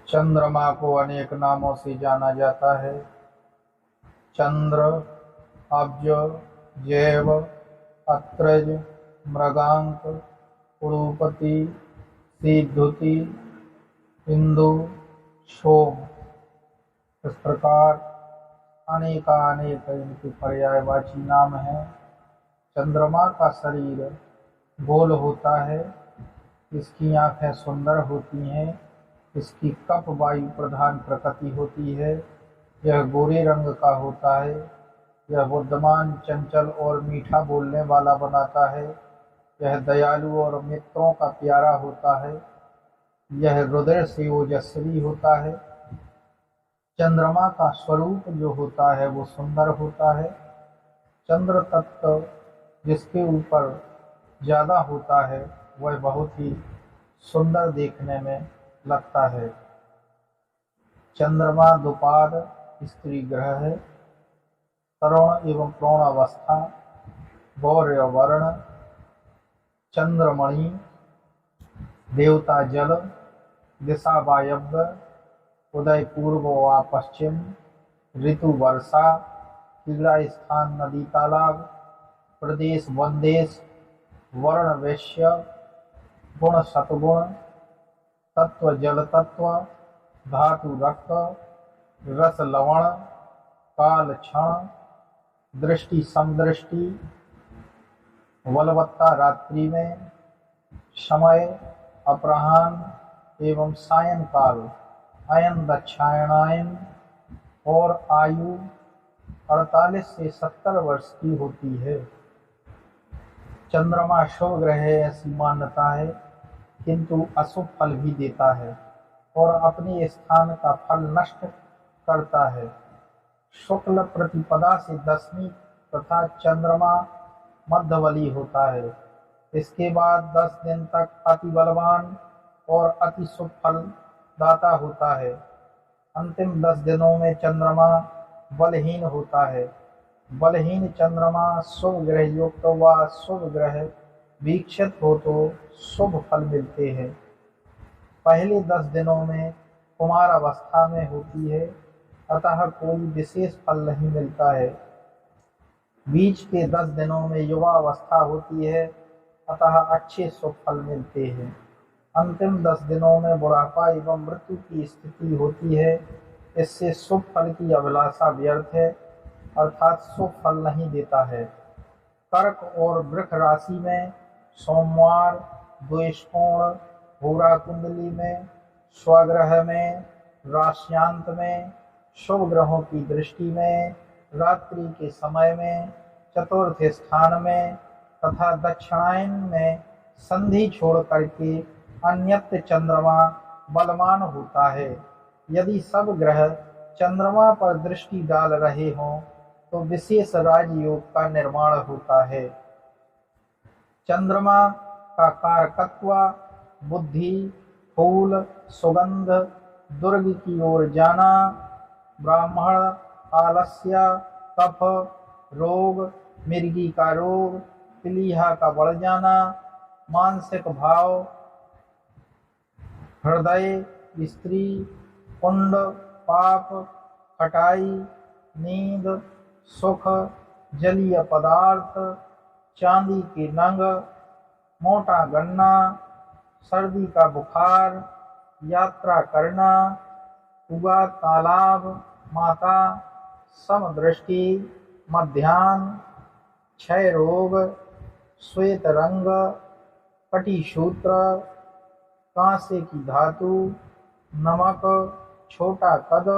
चंद्रमा को अनेक नामों से जाना जाता है। चंद्र, अब्ज, जैव, अत्रज, मृगांक, उड़ुपति, सीधुति, इंदु, सोम। इस प्रकार अनेकानेक इनके पर्यायवाची नाम हैं। चंद्रमा का शरीर गोल होता है, इसकी आंखें सुंदर होती हैं, इसकी कप वायु प्रधान प्रकृति होती है, यह गोरे रंग का होता है, यह बुद्धिमान, चंचल और मीठा बोलने वाला बनाता है, यह दयालु और मित्रों का प्यारा होता है, यह हृदय से ओजस्वी होता है। चंद्रमा का स्वरूप जो होता है वो सुंदर होता है। चंद्र तत्व जिसके ऊपर ज़्यादा होता है वह बहुत ही सुंदर देखने में लगता है। चंद्रमा द्विपाद स्त्री ग्रह है। तरुण एवं प्रौढ़ अवस्था, गौर्य वर्ण, चंद्रमणि, देवता जल, दिशा वायव्य, उदय पूर्व व पश्चिम, ऋतु वर्षा, क्रीड़ा स्थान नदी तालाब, प्रदेश वनदेश, वर्ण वैश्य, गुण सतगुण, तत्व जल तत्व, धातु रक्त, रस लवण, काल क्षण, दृष्टि समदृष्टि, बलवत्ता रात्रि में, समय अपराह्न एवं सायंकाल, अयन दक्षिणायन, और आयु 48 से 70 वर्ष की होती है। चंद्रमा शुभ ग्रह है ऐसी मान्यता है, किंतु अशुभ फल भी देता है और अपने स्थान का फल नष्ट करता है। शुक्ल प्रतिपदा से दशमी तथा चंद्रमा मध्यबली होता है। इसके बाद 10 दिन तक अति बलवान और अति शुभ फल दाता होता है। अंतिम 10 दिनों में चंद्रमा बलहीन होता है। बलहीन चंद्रमा शुभ ग्रह युक्त व शुभ ग्रह वीक्षित हो तो शुभ फल मिलते हैं। पहले 10 दिनों में कुमार अवस्था में होती है, अतः कोई विशेष फल नहीं मिलता है। बीच के 10 दिनों में युवा अवस्था होती है, अतः अच्छे शुभ फल मिलते हैं। अंतिम 10 दिनों में बुढ़ापा एवं मृत्यु की स्थिति होती है, इससे शुभ फल की अभिलाषा व्यर्थ है, अर्थात शुभ फल नहीं देता है। कर्क और वृष राशि में सोमवार, द्वेषकोण, भूरा कुंडली में, स्वग्रह में, राश्यांत में, शुभ ग्रहों की दृष्टि में, रात्रि के समय में, चतुर्थ स्थान में तथा दक्षिणायन में संधि छोड़ करके अन्यत्र चंद्रमा बलवान होता है। यदि सब ग्रह चंद्रमा पर दृष्टि डाल रहे हों तो विशेष राजयोग का निर्माण होता है। चंद्रमा का कारकत्व बुद्धि, फूल, सुगंध, दुर्ग की ओर जाना, ब्राह्मण, आलस्य, कफ, रोग, मिर्गी का रोग, प्लीहा का बढ़ जाना, मानसिक भाव, हृदय, स्त्री, कुंड, पाप, खटाई, नींद, सुख, जलीय पदार्थ, चांदी के नंग, मोटा गन्ना, सर्दी का बुखार, यात्रा करना, उगा तालाब, माता, समदृष्टि, मध्याह्न, क्षय रोग, श्वेत रंग, कटिसूत्र, कांसे की धातु, नमक, छोटा कद,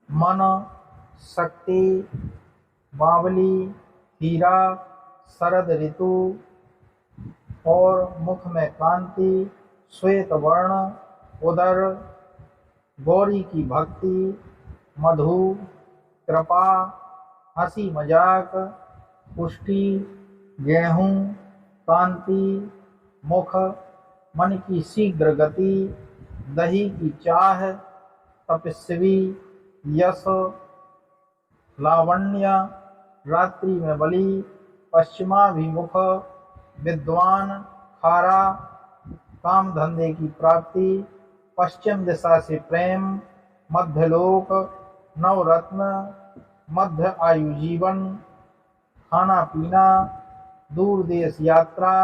मन, शक्ति, बावली, हीरा, शरद ऋतु और मुख में कांति, श्वेत वर्ण, उदर, गौरी की भक्ति, मधु, कृपा, हंसी मजाक, पुष्टि, गेहूं, कांति, मुख, मन की शीघ्र गति, दही की चाह, तपस्वी, यश, लावण्य, रात्रि में बलि, पश्चिमाभिमुख, विद्वान, खारा, काम धंधे की प्राप्ति, पश्चिम दिशा से प्रेम, मध्यलोक, नवरत्न, मध्य आयु जीवन, खाना पीना, दूर देश यात्रा,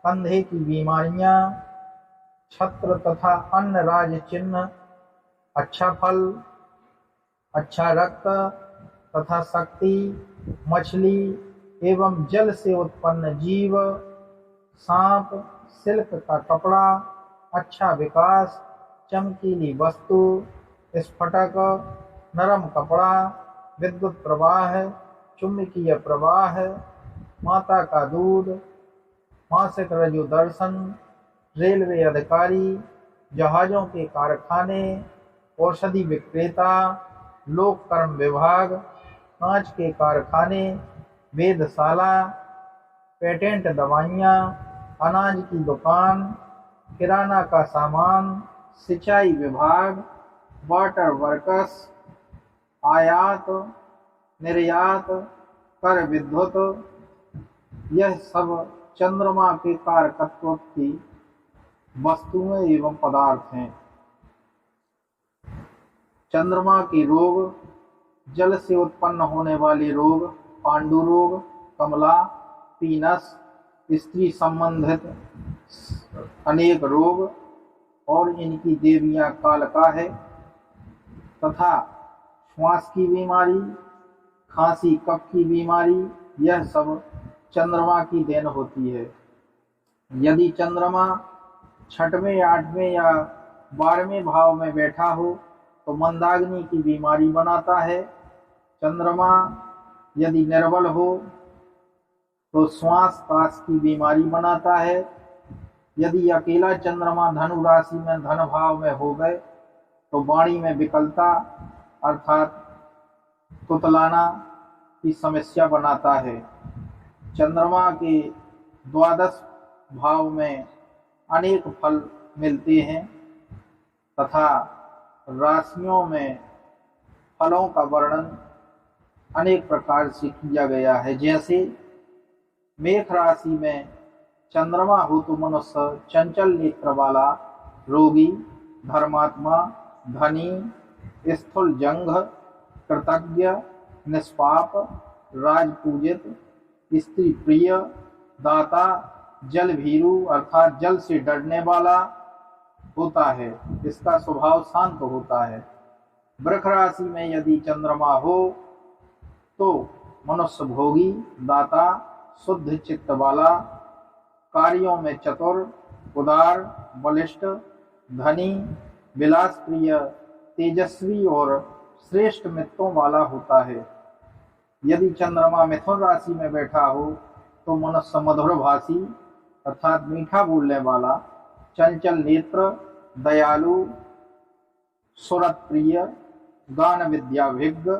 कंधे की बीमारियां, छत्र तथा अन्य राज चिन्ह, अच्छा फल, अच्छा रक्त तथा शक्ति, मछली एवं जल से उत्पन्न जीव, सांप, सिल्क का कपड़ा, अच्छा विकास, चमकीली वस्तु, स्फटक, नरम कपड़ा, विद्युत प्रवाह, चुंबकीय प्रवाह, माता का दूध, मासिक रजु दर्शन, रेलवे अधिकारी, जहाजों के कारखाने, औषधि विक्रेता, लोक कर्म विभाग, कांच के कारखाने, वेधशाला, पेटेंट दवाइयाँ, अनाज की दुकान, किराना का सामान, सिंचाई विभाग, वाटर वर्कर्स, आयात निर्यात, कर, विद्युत, यह सब चंद्रमा के कारकत्व की वस्तुएं एवं पदार्थ हैं। चंद्रमा के रोग, जल से उत्पन्न होने वाले रोग, पांडु रोग, कमला, पीनस, स्त्री संबंधित अनेक रोग और इनकी देवियां कालका है तथा श्वास की बीमारी, खांसी, कफ की बीमारी, यह सब चंद्रमा की देन होती है। यदि चंद्रमा छठवें, आठवें या 12वें भाव में बैठा हो तो मंदाग्नि की बीमारी बनाता है। चंद्रमा यदि निर्बल हो तो श्वास काश की बीमारी बनाता है। यदि अकेला चंद्रमा धनु राशि में धन भाव में हो गए तो वाणी में विकलता अर्थात तुतलाना की समस्या बनाता है। चंद्रमा के 12 भाव में अनेक फल मिलते हैं तथा राशियों में फलों का वर्णन अनेक प्रकार से किया गया है। जैसे मेष राशि में चंद्रमा हो तो मनुष्य चंचल नेत्र वाला, रोगी, धर्मात्मा, धनी, स्थूल जंघ, कृतज्ञ, निष्पाप, राजपूजित, स्त्री प्रिय, दाता, जल भीरु अर्थात जल से डरने वाला होता है। इसका स्वभाव शांत होता है। वृष राशि में यदि चंद्रमा हो तो मनुष्य भोगी, दाता, शुद्ध चित्त वाला, कार्यों में चतुर, उदार, बलिष्ठ, धनी, विलास प्रिय, तेजस्वी और श्रेष्ठ मित्रों वाला होता है। यदि चंद्रमा मिथुन राशि में बैठा हो तो मनुष्य मधुर भाषी अर्थात मीठा बोलने वाला, चंचल नेत्र, दयालु, सुरत प्रिय, गान विद्याभिज्ञ,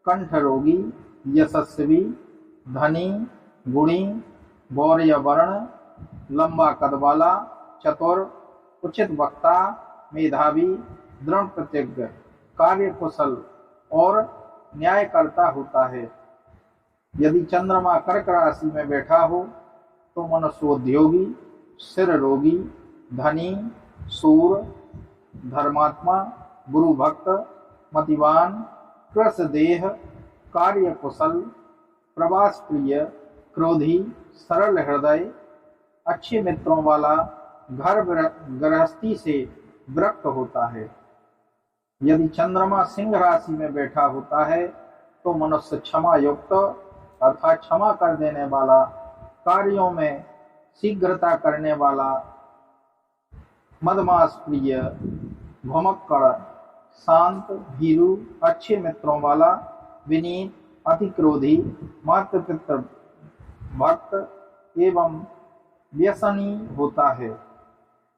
कंठ रोगी, यशस्वी, धनी, गुणी, गौर्य वर्ण, लंबा कद वाला, चतुर, उचित वक्ता, मेधावी, दृढ़ प्रतिज्ञ, कार्य कुशल और न्यायकर्ता होता है। यदि चंद्रमा कर्क राशि में बैठा हो तो मनुष्य उद्योगी, सिर रोगी, धनी, सूर, धर्मात्मा, गुरु भक्त, मतिवान, कृष देह, कार्य कुशल, प्रवास प्रिय, क्रोधी, सरल हृदय, अच्छे मित्रों वाला, घर गृहस्थी से विरक्त होता है। यदि चंद्रमा सिंह राशि में बैठा होता है तो मनुष्य क्षमा युक्त अर्थात क्षमा कर देने वाला, कार्यों में शीघ्रता करने वाला, मदमाश प्रिय, घुमक्कड़, शांत, भीरू, अच्छे मित्रों वाला, विनीत, अति क्रोधी, मातृपितृ भक्त एवं व्यसनी होता है।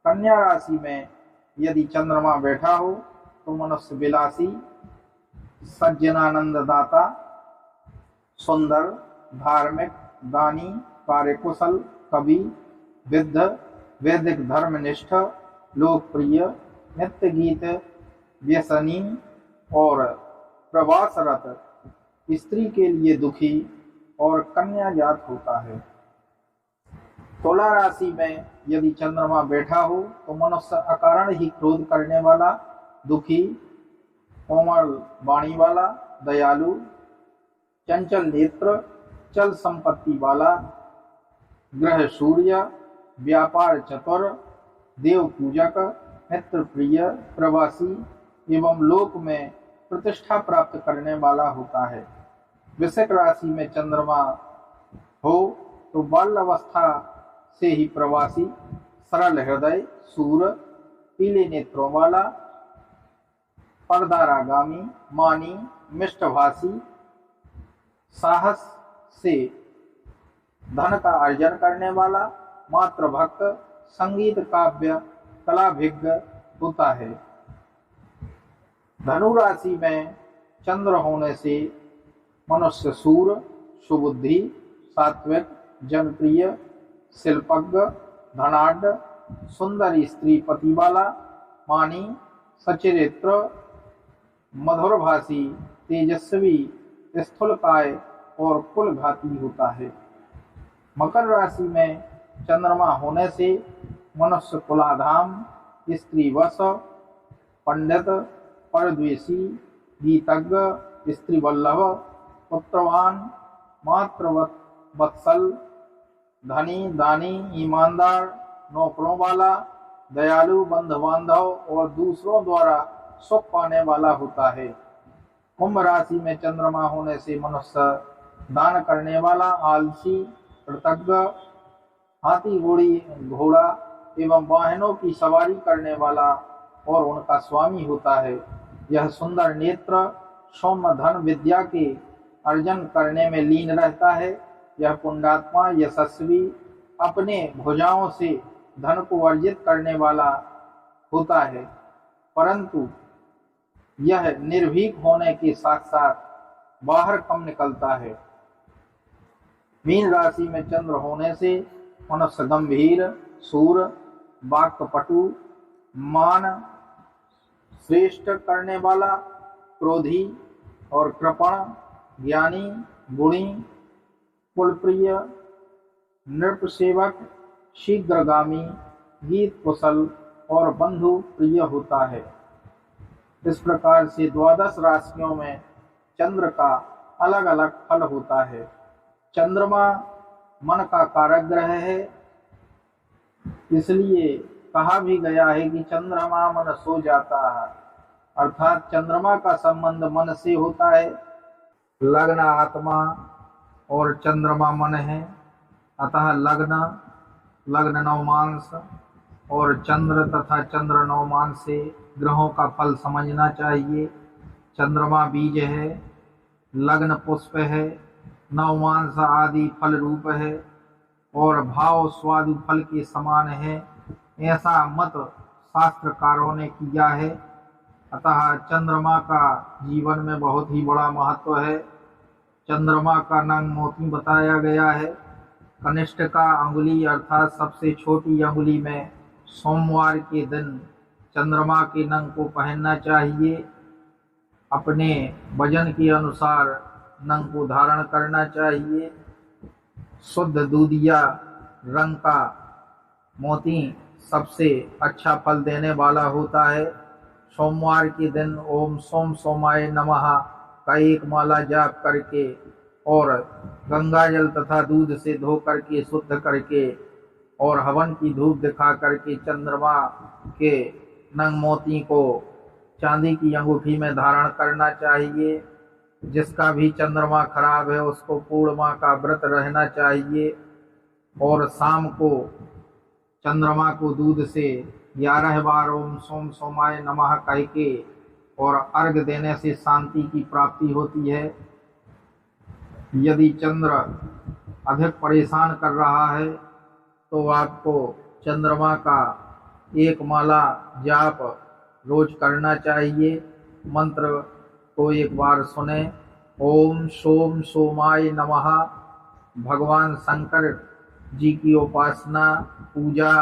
कन्या राशि में यदि चंद्रमा बैठा हो तो मनुष्य विलासी, सज्जनानंद दाता, सुंदर, धार्मिक, दानी, कार्यकुशल, कवि, विद्ध, वैदिक धर्मनिष्ठ, लोकप्रिय, नित्य गीत व्यसनी और प्रवासरत, स्त्री के लिए दुखी और कन्या जात होता है। तुला राशि में यदि चंद्रमा बैठा हो तो मनुष्य अकारण ही क्रोध करने वाला, दुखी, कोमल वाणी वाला, दयालु, चंचल नेत्र, चल संपत्ति वाला, ग्रह सूर्य, व्यापार चतुर, देव पूजक, मित्र प्रिय, प्रवासी एवं लोक में प्रतिष्ठा प्राप्त करने वाला होता है। वृश्चिक राशि में चंद्रमा हो तो बाल अवस्था से ही प्रवासी, सरल हृदय, सूर, पीले नेत्रों वाला, परदारागामी, मानी, मिष्टभाषी, साहस से धन का अर्जन करने वाला, मातृभक्त, संगीत काव्य कलाभिज्ञ होता है। धनु राशि में चंद्र होने से मनुष्य सूर, सुबुद्धि, सात्विक, जनप्रिय, शिल्पज्ञ, धनाढ़, सुंदर स्त्री पति वाला, मानी, सचरित्र, मधुरभाषी, तेजस्वी, स्थूलकाय और कुलघाती होता है। मकर राशि में चंद्रमा होने से मनुष्य कुलाधाम, स्त्रीवश, पंडित, परद्वेषी, गीतज्ञ, स्त्रीवल्लभ, पुत्रवान, मातृवत्सल, धनी, दानी, ईमानदार, नौकरों वाला, दयालु, बंधु बांधव और दूसरों द्वारा सुख पाने वाला होता है। कुंभ राशि में चंद्रमा होने से मनुष्य दान करने वाला, आलसी, कृतज्ञ, हाथी, घोड़ा एवं वाहनों की सवारी करने वाला और उनका स्वामी होता है। यह सुंदर नेत्र सौम्य धन विद्या के अर्जन करने में लीन रहता है। यह पुण्यात्मा, यशस्वी, अपने भुजाओं से धन को अर्जित करने वाला होता है, परंतु यह निर्भीक होने के साथ साथ बाहर कम निकलता है। मीन राशि में चंद्र होने से मनुष्य गंभीर, सूर, वाक्पटु, मान श्रेष्ठ करने वाला, क्रोधी और कृपण, ज्ञानी, गुणी, कुलप्रिय, नृपसेवक, शीघ्रगामी, गीत कुशल और बंधु प्रिय होता है। इस प्रकार से 12 राशियों में चंद्र का अलग अलग फल होता है। चंद्रमा मन का कारक ग्रह है, इसलिए कहा भी गया है कि चंद्रमा मन सो जाता है, अर्थात चंद्रमा का संबंध मन से होता है। लग्न आत्मा और चंद्रमा मन है, अतः लग्न नवमांस और चंद्र तथा चंद्र नवमांस से ग्रहों का फल समझना चाहिए। चंद्रमा बीज है, लग्न पुष्प है, नवमांस आदि फल रूप है और भाव स्वादु फल के समान है, ऐसा मत शास्त्रकारों ने किया है। अतः चंद्रमा का जीवन में बहुत ही बड़ा महत्व है। चंद्रमा का नंग मोती बताया गया है। कनिष्ठ का अंगुली अर्थात सबसे छोटी अंगुली में सोमवार के दिन चंद्रमा के नंग को पहनना चाहिए। अपने वजन के अनुसार नंग को धारण करना चाहिए। शुद्ध दूधिया रंग का मोती सबसे अच्छा फल देने वाला होता है। सोमवार के दिन ओम सोम सोमाय नमः का एक माला जाप करके और गंगा जल तथा दूध से धो करके शुद्ध करके और हवन की धूप दिखा करके चंद्रमा के नंग मोती को चांदी की अंगूठी में धारण करना चाहिए। जिसका भी चंद्रमा खराब है उसको पूर्णिमा का व्रत रहना चाहिए और शाम को चंद्रमा को दूध से 11 बार ओम सोम सोमाय नमः कह के और अर्घ देने से शांति की प्राप्ति होती है। यदि चंद्र अधिक परेशान कर रहा है तो आपको चंद्रमा का एक माला जाप रोज करना चाहिए। मंत्र को एक बार सुने। ओम सोम सोमाय नमः। भगवान शंकर जी की उपासना पूजा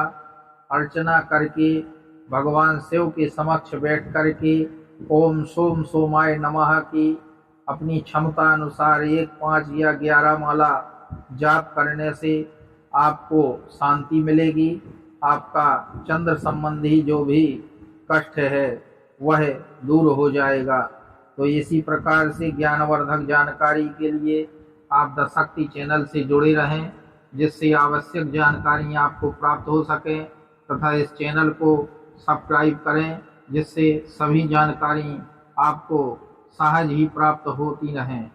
अर्चना करके भगवान शिव के समक्ष बैठ करके ओम सोम सोमाय नमः की अपनी क्षमता अनुसार 1, 5 या 11 माला जाप करने से आपको शांति मिलेगी, आपका चंद्र संबंधी जो भी कष्ट है वह दूर हो जाएगा। तो इसी प्रकार से ज्ञानवर्धक जानकारी के लिए आप द शक्ति चैनल से जुड़े रहें, जिससे आवश्यक जानकारी आपको प्राप्त हो सके, तथा इस चैनल को सब्सक्राइब करें, जिससे सभी जानकारी आपको सहज ही प्राप्त होती रहें।